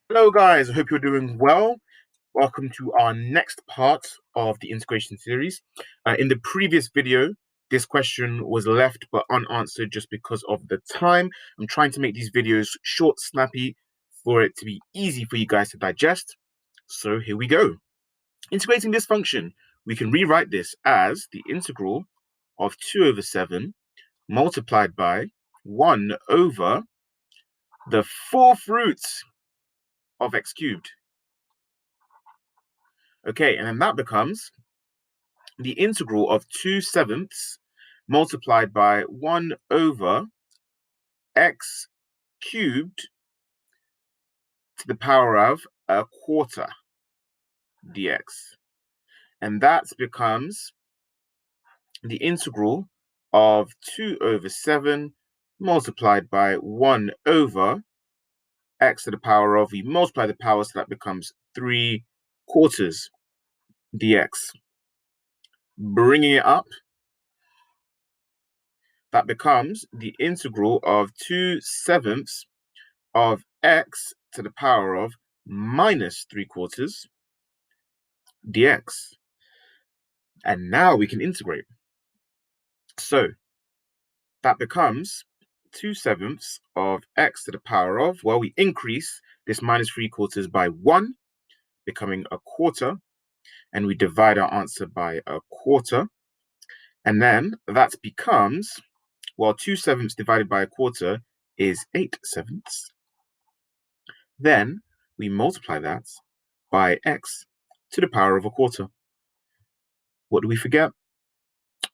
Hello guys, I hope you're doing well. Welcome to our next part of the integration series. In the previous video, this question was left but unanswered just because of the time. I'm trying to make these videos short, snappy, for it to be easy for you guys to digest. So here we go. Integrating this function, we can rewrite this as the integral of 2 over 7 multiplied by 1 over the fourth root of x cubed. Okay, and then that becomes the integral of 2/7 multiplied by 1 over x cubed to the power of a quarter dx. And that becomes the integral of 2 over 7 multiplied by 1 over x to the power of, we multiply the power, so that becomes 3/4 dx. Bringing it up, that becomes the integral of 2/7 of x to the power of minus 3/4 dx. And now we can integrate. So that becomes 2/7 of x to the power of, well, we increase this minus 3/4 by 1, becoming a quarter, and we divide our answer by a quarter. And then that becomes, well, 2/7 divided by a quarter is 8/7. Then we multiply that by x to the power of a quarter. What do we forget?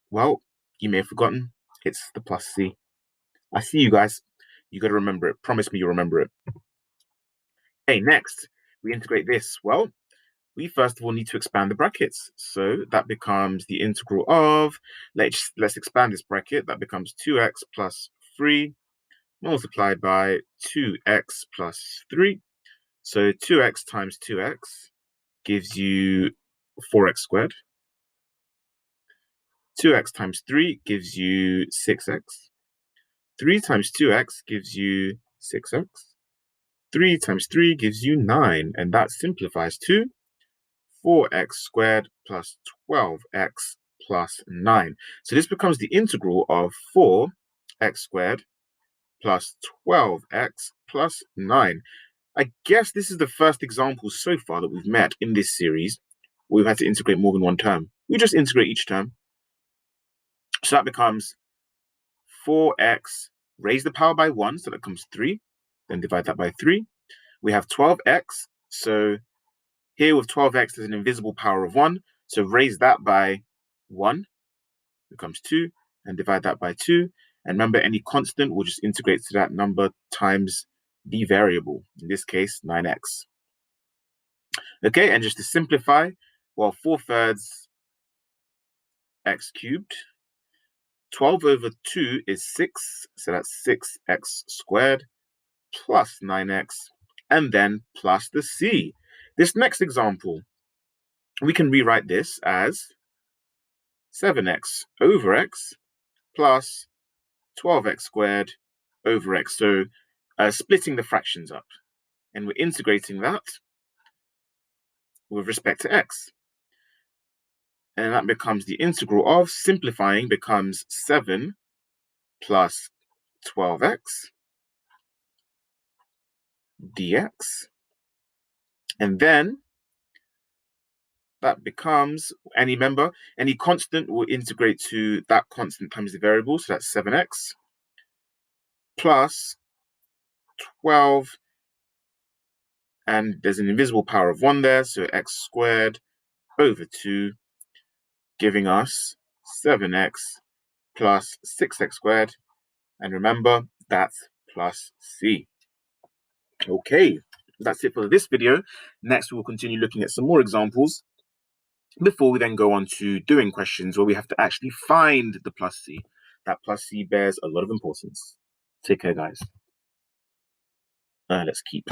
Well, you may have forgotten, it's the plus c. I see you guys. You got to remember it. Promise me you'll remember it. Okay, next, we integrate this. Well, we first of all need to expand the brackets. So that becomes the integral of, let's expand this bracket. That becomes 2x plus 3 multiplied by 2x plus 3. So 2x times 2x gives you 4x squared. 2x times 3 gives you 6x. 3 times 2x gives you 6x. 3 times 3 gives you 9, and that simplifies to 4x squared plus 12x plus 9. So this becomes the integral of 4x squared plus 12x plus 9. I guess this is the first example so far that we've met in this series where we've had to integrate more than one term. We just integrate each term. So that becomes 4x, raise the power by 1, so that comes 3. Then divide that by 3. We have 12x. So here with 12x, there's an invisible power of 1. So raise that by 1, becomes 2, and divide that by 2. And remember, any constant will just integrate to that number times the variable, in this case, 9x. Okay, and just to simplify, well, 4/3 x cubed. 12 over 2 is 6, so that's 6x squared plus 9x, and then plus the c. This next example, we can rewrite this as 7x over x plus 12x squared over x. So splitting the fractions up, and we're integrating that with respect to x. And that becomes the integral of, simplifying, becomes 7 plus 12x dx. And then that becomes, any constant will integrate to that constant times the variable, so that's 7x plus 12, and there's an invisible power of 1 there, so x squared over 2, giving us 7x plus 6x squared, and remember, that's plus c. Okay, that's it for this video. Next, we will continue looking at some more examples before we then go on to doing questions where we have to actually find the plus c. That plus c bears a lot of importance. Take care, guys. Let's keep